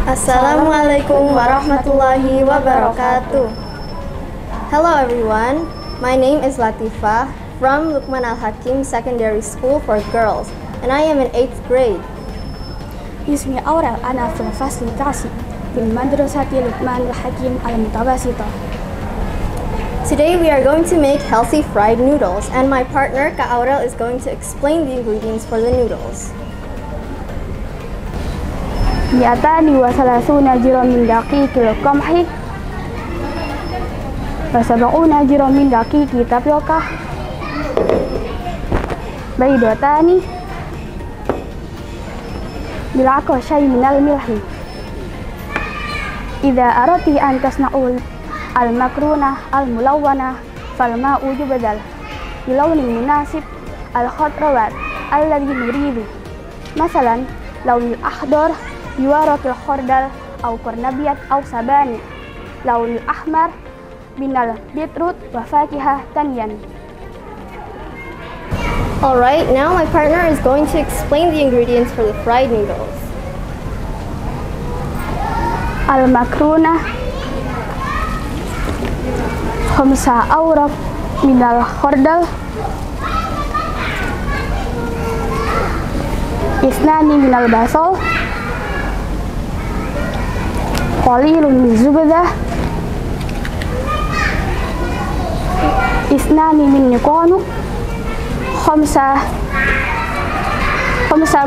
Assalamualaikum warahmatullahi wabarakatuh. Hello everyone, my name is Latifah from Luqman al Hakim Secondary School for Girls, and I am in 8th grade. اسمي أورا أنا في الفصل التاسع في مدرسة لقمان الحكيم المتوسطة. Today we are going to make healthy fried noodles, and my partner Ka Aurel is going to explain the ingredients for the noodles. 230 جرام من دقيق القمح و70 جرام من دقيق تابيوكا بيضتان ملعقة شاي من الملح. إذا أردت أن تصنعوا المكرونة الملونة فالماء يبدل بلون مناسب الخضروات الذي نريد، مثلا لون الأخضر بورق الخردل أو كرنبيط أو سبانخ، لون الأحمر من البيتروت وفاكهة تانية. Alright, now my partner is going to explain the ingredients for the fried noodles. المكرونة 5 أوراق من الخردل، 2 من البصل، قليل من الزبدة، 2 من نقانق، 5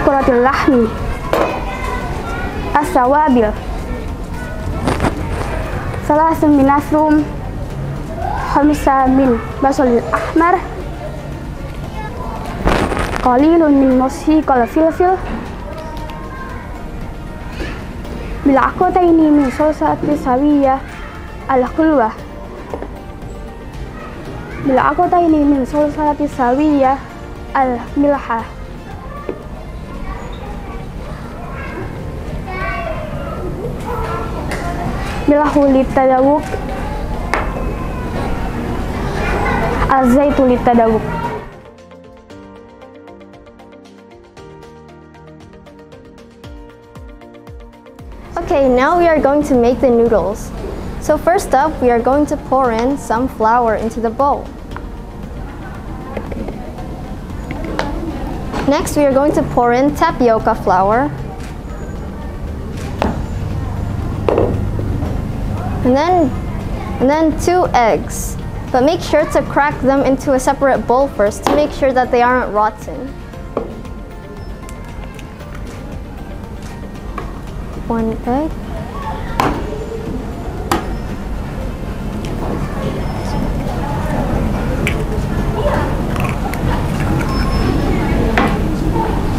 كرات اللحم، التوابل 3 من الثوم، 5 من بصل الأحمر، قليل من مسحوق الفلفل، ملعقتين من صلصة الصويا الحلوة، ملعقتين من صلصة الصويا الملحة، ملح للتذوق، الزيت للتذوق. Okay, now we are going to make the noodles. So first up, we are going to pour in some flour into the bowl. Next, we are going to pour in tapioca flour. And then 2 eggs. But make sure to crack them into a separate bowl first to make sure that they aren't rotten. 1 egg.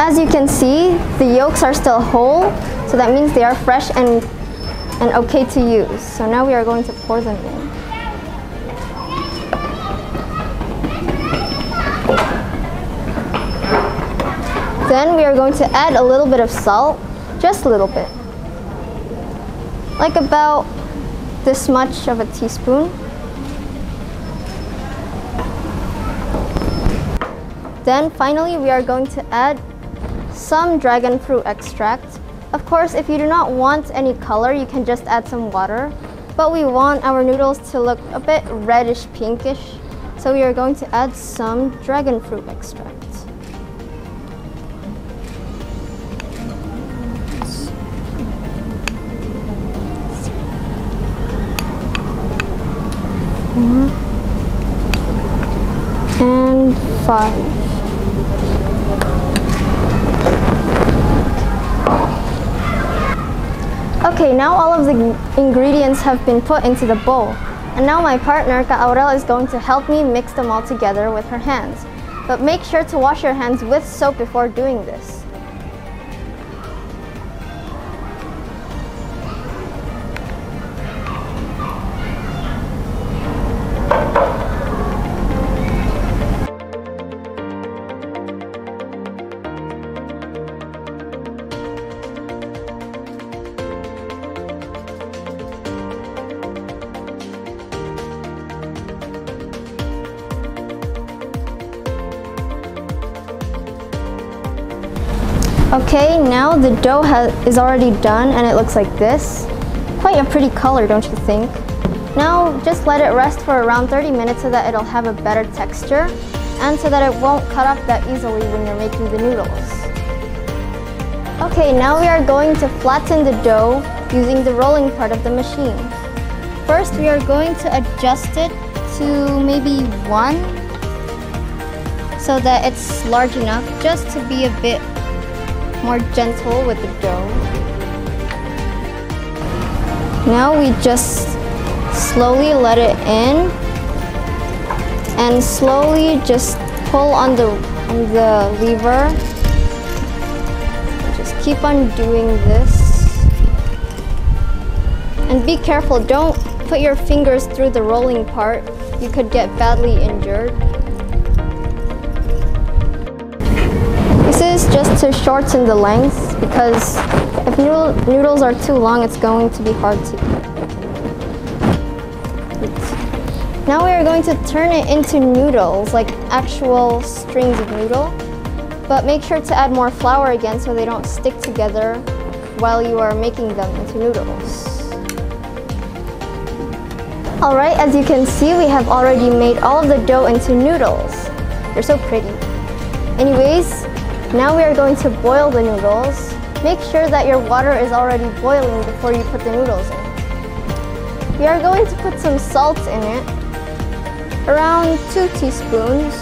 As you can see, the yolks are still whole, so that means they are fresh and okay to use. So now we are going to pour them in. Then we are going to add a little bit of salt, just a little bit. Like about this much of a teaspoon. Then finally we are going to add some dragon fruit extract. Of course, if you do not want any color, you can just add some water. But we want our noodles to look a bit reddish pinkish, so we are going to add some dragon fruit extract. And 5. Okay, now all of the ingredients have been put into the bowl. And now my partner, Ka Aurel, is going to help me mix them all together with her hands. But make sure to wash your hands with soap before doing this. Okay, now the dough is already done and it looks like this. Quite a pretty color, don't you think? Now just let it rest for around 30 minutes so that it'll have a better texture and so that it won't cut up that easily when you're making the noodles. Okay, now we are going to flatten the dough using the rolling part of the machine. First, we are going to adjust it to maybe 1 so that it's large enough just to be a bit more gentle with the dough. Now we just slowly let it in and slowly just pull on the lever. Just keep on doing this. And be careful, don't put your fingers through the rolling part. You could get badly injured. This is just to shorten the length because if noodles are too long, it's going to be hard to eat. Now we are going to turn it into noodles, like actual strings of noodle. But make sure to add more flour again so they don't stick together while you are making them into noodles. Alright, as you can see, we have already made all of the dough into noodles. They're so pretty. Anyways, now we are going to boil the noodles. Make sure that your water is already boiling before you put the noodles in. We are going to put some salt in it, around 2 teaspoons.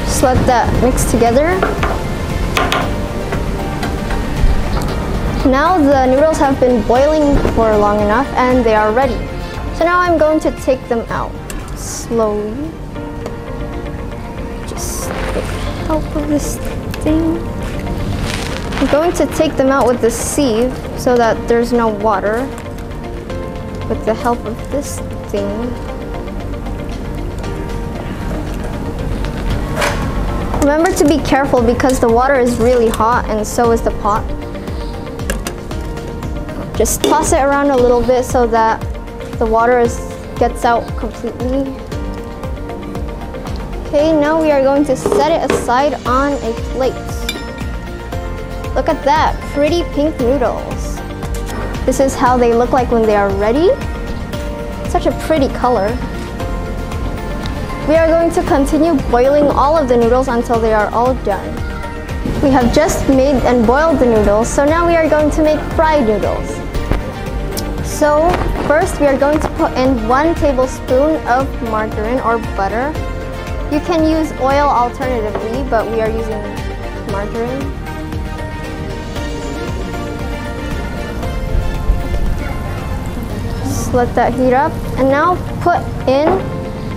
Just let that mix together. Now the noodles have been boiling for long enough and they are ready. So now I'm going to take them out slowly. Just with the help of this thing. I'm going to take them out with the sieve so that there's no water. With the help of this thing. Remember to be careful because the water is really hot and so is the pot. Just toss it around a little bit so that the water gets out completely. Okay, now we are going to set it aside on a plate. Look at that, pretty pink noodles. This is how they look like when they are ready. Such a pretty color. We are going to continue boiling all of the noodles until they are all done. We have just made and boiled the noodles, so now we are going to make fried noodles. So first we are going to put in 1 tablespoon of margarine or butter. You can use oil alternatively, but we are using margarine. Just let that heat up. And now put in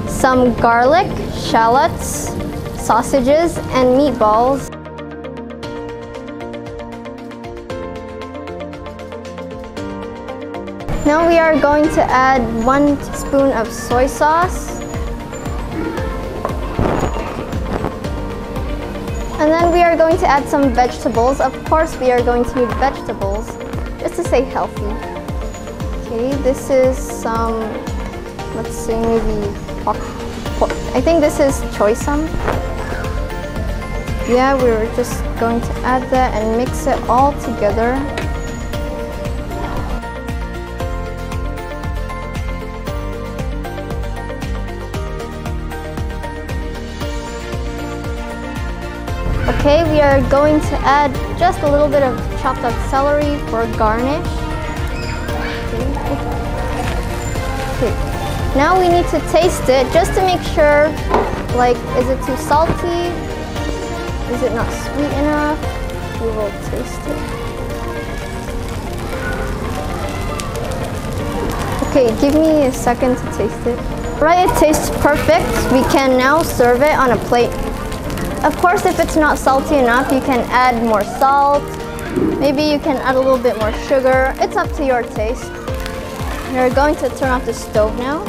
some garlic, shallots, sausages, and meatballs. Now we are going to add 1 teaspoon of soy sauce. And then we are going to add some vegetables. Of course, we are going to need vegetables, just to stay healthy. Okay, this is some, let's say maybe pork. I think this is choysam. Yeah, we're just going to add that and mix it all together. Okay, we are going to add just a little bit of chopped up celery for garnish. Okay. Now we need to taste it just to make sure, like, is it too salty? Is it not sweet enough? We will taste it. Okay, give me a second to taste it. Right, it tastes perfect. We can now serve it on a plate. Of course, if it's not salty enough, you can add more salt. Maybe you can add a little bit more sugar. It's up to your taste. We're going to turn off the stove now.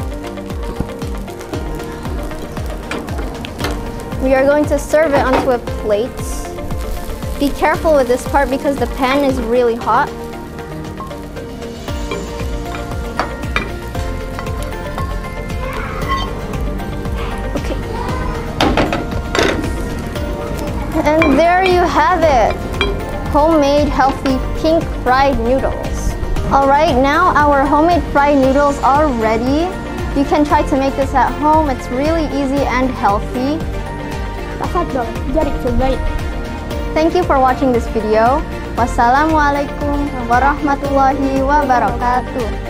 We are going to serve it onto a plate. Be careful with this part because the pan is really hot. And there you have it. Homemade healthy pink fried noodles. Alright, now our homemade fried noodles are ready. You can try to make this at home. It's really easy and healthy. تفضل جرب في البيت. Thank you for watching this video. Wassalamualaikum warahmatullahi wabarakatuh.